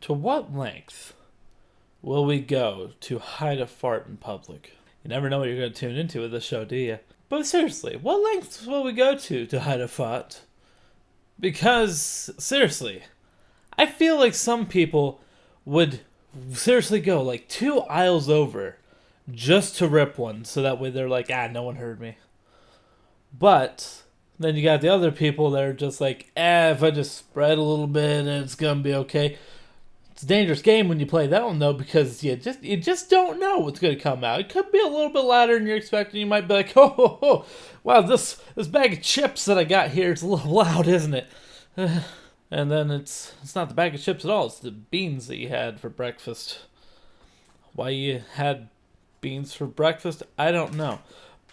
To what length will we go to hide a fart in public? You never know what you're going to tune into with this show, do you? But seriously, what lengths will we go to hide a fart? Because, seriously, I feel like some people would seriously go like 2 aisles over just to rip one, so that way they're like, no one heard me. But then you got the other people that are just like, if I just spread a little bit and it's gonna be okay. It's a dangerous game when you play that one though, because you just don't know what's gonna come out. It could be a little bit louder than you're expecting. You might be like, oh, wow, this bag of chips that I got here, it's a little loud, isn't it? And then it's not the bag of chips at all. It's the beans that you had for breakfast. Why you had beans for breakfast, I don't know.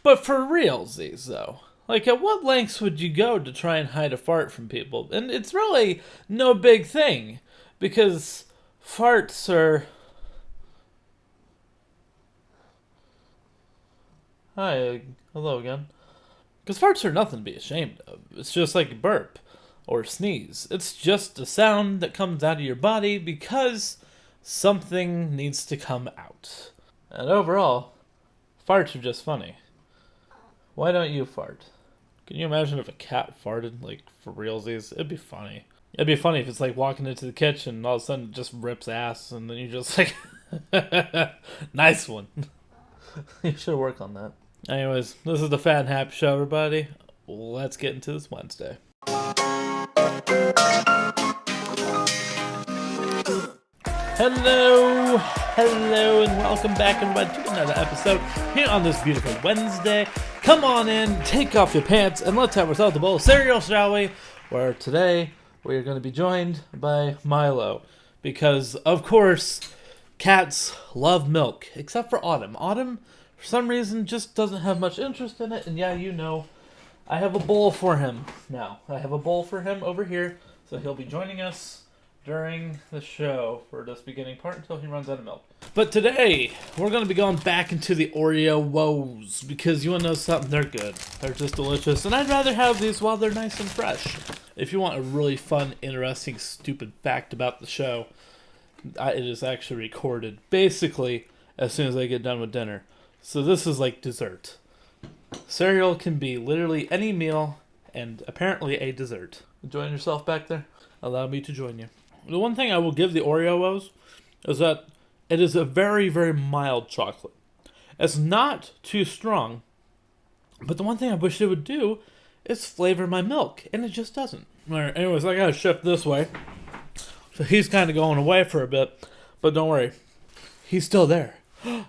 But for realsies, though, like at what lengths would you go to try and hide a fart from people? And it's really no big thing, because farts are... Hi, hello again. Because farts are nothing to be ashamed of. It's just like a burp or sneeze. It's just a sound that comes out of your body because something needs to come out. And overall, farts are just funny. Why don't you fart? Can you imagine if a cat farted, like, for realsies? It'd be funny. It'd be funny if it's like walking into the kitchen and all of a sudden it just rips ass and then you're just like, nice one. You should work on that. Anyways, this is the Fat and Happy Show, everybody. Let's get into this Wednesday. Hello, and welcome back, everybody, to another episode here on this beautiful Wednesday. Come on in, take off your pants, and let's have ourselves a bowl of cereal, shall we? Where today we are going to be joined by Milo, because, of course, cats love milk, except for Autumn. Autumn, for some reason, just doesn't have much interest in it, and yeah, you know, I have a bowl for him now. I have a bowl for him over here, so he'll be joining us during the show for this beginning part until he runs out of milk. But today, we're going to be going back into the Oreo woes, because you want to know something? They're good. They're just delicious, and I'd rather have these while they're nice and fresh. If you want a really fun, interesting, stupid fact about the show, it is actually recorded basically as soon as I get done with dinner. So this is like dessert. Cereal can be literally any meal, and apparently a dessert. Enjoying yourself back there? Allow me to join you. The one thing I will give the Oreos is that it is a very, very mild chocolate. It's not too strong, but the one thing I wish it would do is flavor my milk, and it just doesn't. Alright, anyways, I gotta shift this way. So he's kind of going away for a bit, but don't worry. He's still there.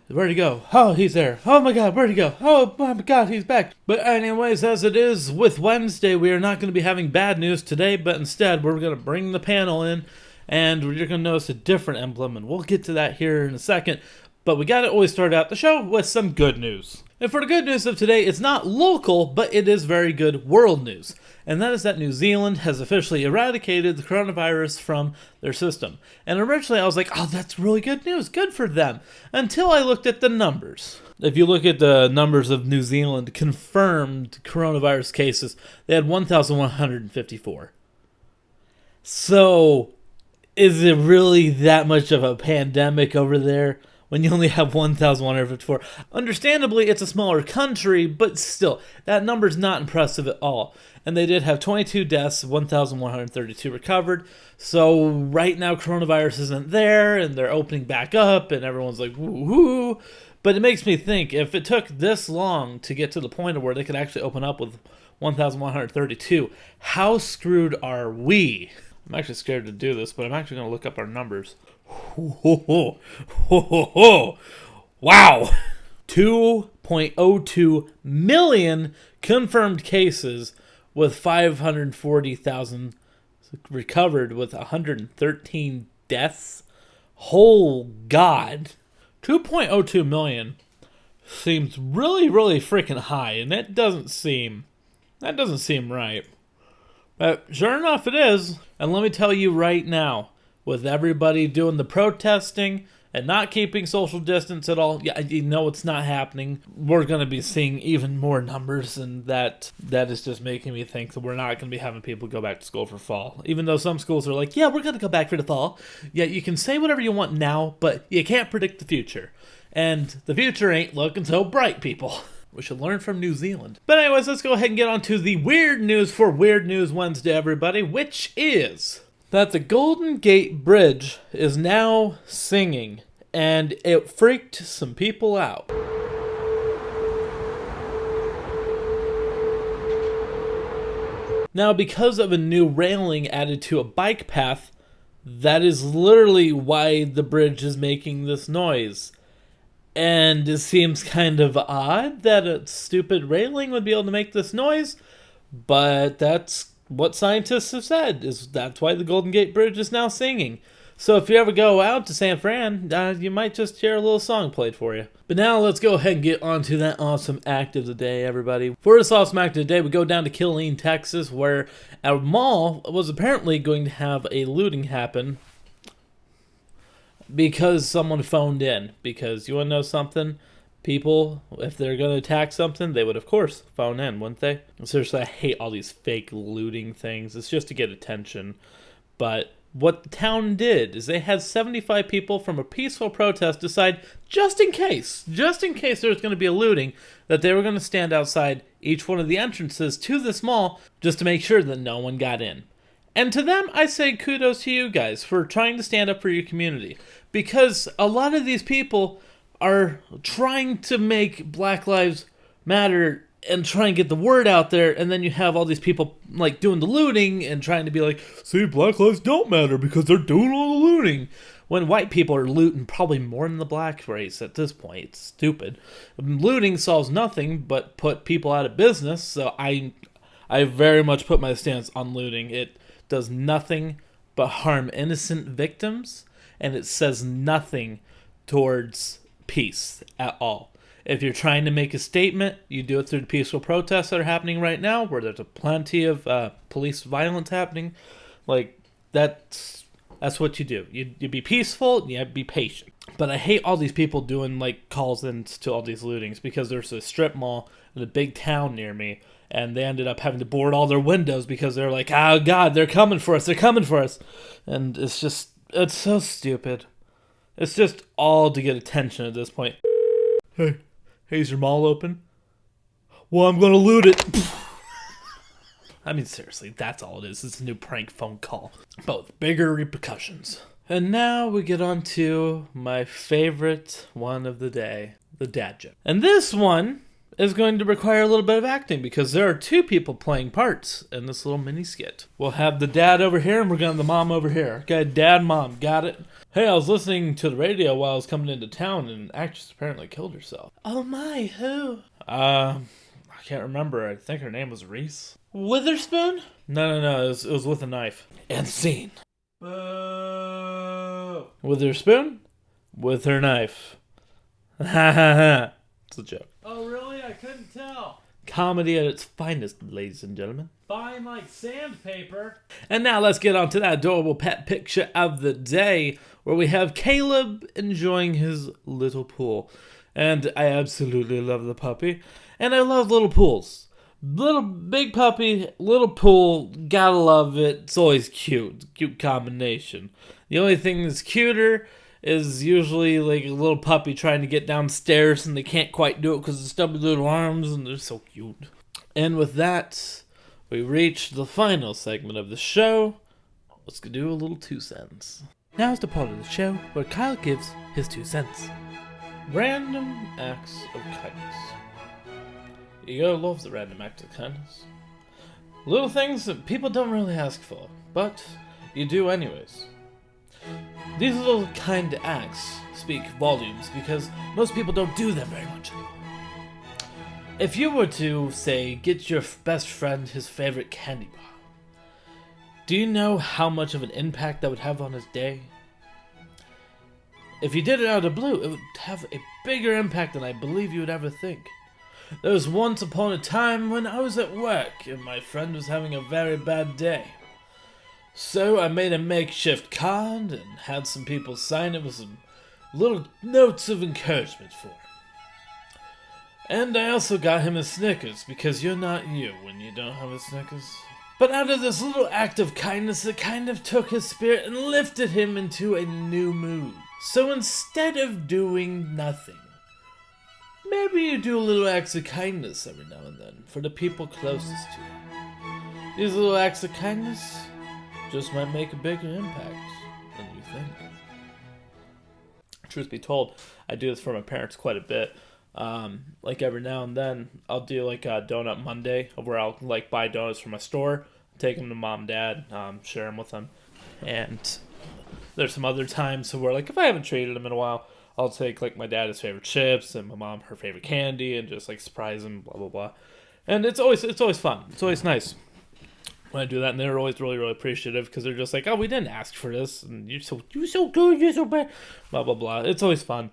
Where'd he go? Oh, he's there. Oh my god, where'd he go? Oh my god, he's back. But anyways, as it is with Wednesday, we are not going to be having bad news today, but instead we're going to bring the panel in, and you're going to notice a different emblem, and we'll get to that here in a second. But we got to always start out the show with some good news. And for the good news of today, it's not local, but it is very good world news. And that is that New Zealand has officially eradicated the coronavirus from their system. And originally I was like, oh, that's really good news. Good for them. Until I looked at the numbers. If you look at the numbers of New Zealand confirmed coronavirus cases, they had 1,154. So, is it really that much of a pandemic over there when you only have 1,154? Understandably, it's a smaller country, but still, that number's not impressive at all. And they did have 22 deaths, 1,132 recovered. So right now, coronavirus isn't there, and they're opening back up, and everyone's like, woo-hoo. But it makes me think, if it took this long to get to the point of where they could actually open up with 1,132, how screwed are we? I'm actually scared to do this, but I'm actually going to look up our numbers. Wow! 2.02 million confirmed cases with 540,000 recovered with 113 deaths. Oh, God. 2.02 million seems really, really freaking high, and that doesn't seem right. But sure enough, it is. And let me tell you right now, with everybody doing the protesting, and not keeping social distance at all, yeah, you know it's not happening. We're going to be seeing even more numbers, and that is just making me think that we're not going to be having people go back to school for fall. Even though some schools are like, yeah, we're going to go back for the fall. Yeah, you can say whatever you want now, but you can't predict the future. And the future ain't looking so bright, people. We should learn from New Zealand. But anyways, let's go ahead and get on to the weird news for Weird News Wednesday, everybody, which is that the Golden Gate Bridge is now singing, and it freaked some people out. Now, because of a new railing added to a bike path, that is literally why the bridge is making this noise. And it seems kind of odd that a stupid railing would be able to make this noise, but that's what scientists have said, is that's why the Golden Gate Bridge is now singing. So if you ever go out to San Fran, you might just hear a little song played for you. But now let's go ahead and get on to that awesome act of the day, everybody. For this awesome act of the day, we go down to Killeen, Texas, where a mall was apparently going to have a looting happen because someone phoned in. Because you want to know something? People, if they're going to attack something, they would, of course, phone in, wouldn't they? Seriously, I hate all these fake looting things. It's just to get attention. But what the town did is they had 75 people from a peaceful protest decide, just in case there was going to be a looting, that they were going to stand outside each one of the entrances to this mall just to make sure that no one got in. And to them, I say kudos to you guys for trying to stand up for your community. Because a lot of these people are trying to make Black Lives Matter and try and get the word out there, and then you have all these people like doing the looting and trying to be like, see, Black Lives don't matter because they're doing all the looting. When white people are looting probably more than the black race at this point. It's stupid. Looting solves nothing but put people out of business, so I very much put my stance on looting. It does nothing but harm innocent victims, and it says nothing towards peace at all. If you're trying to make a statement, you do it through the peaceful protests that are happening right now, where there's a plenty of police violence happening. Like, that's what you do. You be peaceful, and you be patient. But I hate all these people doing like calls in to all these lootings, because there's a strip mall in a big town near me, and they ended up having to board all their windows because they're like, oh God, they're coming for us. And it's so stupid. It's just all to get attention at this point. Hey, is your mall open? Well, I'm gonna loot it. I mean, seriously, that's all it is. It's a new prank phone call, but with bigger repercussions. And now we get on to my favorite one of the day, the dad joke. And this one is going to require a little bit of acting, because there are two people playing parts in this little mini skit. We'll have the dad over here, and we're going to have the mom over here. Okay, dad, mom, got it? Hey, I was listening to the radio while I was coming into town, and an actress apparently killed herself. Oh my, who? I can't remember. I think her name was Reese. Witherspoon? No, it was with a knife. And scene. Boo! Witherspoon? With her knife. Ha ha ha. It's a joke. Oh really? I couldn't tell. Comedy at its finest, ladies and gentlemen. Fine like sandpaper. And now let's get on to that adorable pet picture of the day, where we have Caleb enjoying his little pool. And I absolutely love the puppy. And I love little pools. Little big puppy, little pool, gotta love it. It's always cute. Cute combination. The only thing that's cuter is usually like a little puppy trying to get downstairs and they can't quite do it because of stubby little arms, and they're so cute. And with that, we reach the final segment of the show. Let's do a little 2 cents. Now is the part of the show where Kyle gives his 2 cents. Random acts of kindness. You gotta love the random acts of kindness. Little things that people don't really ask for, but you do anyways. These little kind acts speak volumes because most people don't do them very much anymore. If you were to, say, get your best friend his favorite candy bar, do you know how much of an impact that would have on his day? If you did it out of the blue, it would have a bigger impact than I believe you would ever think. There was once upon a time when I was at work and my friend was having a very bad day. So I made a makeshift card and had some people sign it with some little notes of encouragement for him. And I also got him a Snickers, because you're not you when you don't have a Snickers. But out of this little act of kindness, it kind of took his spirit and lifted him into a new mood. So instead of doing nothing, maybe you do little acts of kindness every now and then for the people closest to you. These little acts of kindness just might make a bigger impact than you think. Truth be told, I do this for my parents quite a bit. Like every now and then, I'll do like a Donut Monday where I'll like buy donuts from my store, take them to mom and dad, share them with them. And there's some other times where like if I haven't treated them in a while, I'll take like my dad his favorite chips and my mom her favorite candy and just like surprise them, blah blah blah. And it's always fun. It's always nice when I do that, and they're always really, really appreciative because they're just like, oh, we didn't ask for this, and you're so good, you're so bad, blah blah blah. It's always fun.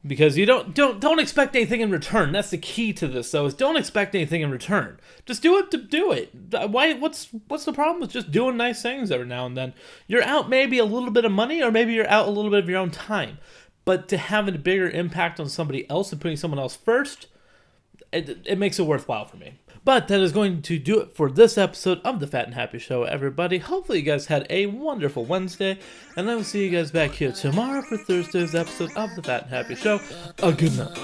Because you don't expect anything in return. That's the key to this, though, is don't expect anything in return. Just do it to do it. Why? What's the problem with just doing nice things every now and then? You're out maybe a little bit of money, or maybe you're out a little bit of your own time. But to have a bigger impact on somebody else and putting someone else first, it makes it worthwhile for me. But that is going to do it for this episode of the Fat and Happy Show, everybody. Hopefully you guys had a wonderful Wednesday, and I will see you guys back here tomorrow for Thursday's episode of the Fat and Happy Show. A good night.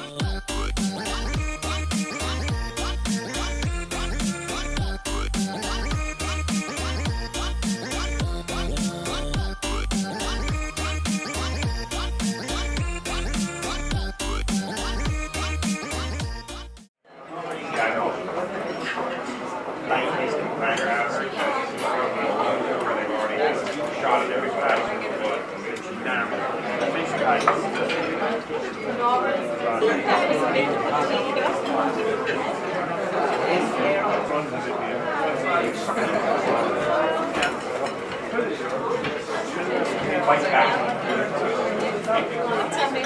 Tell me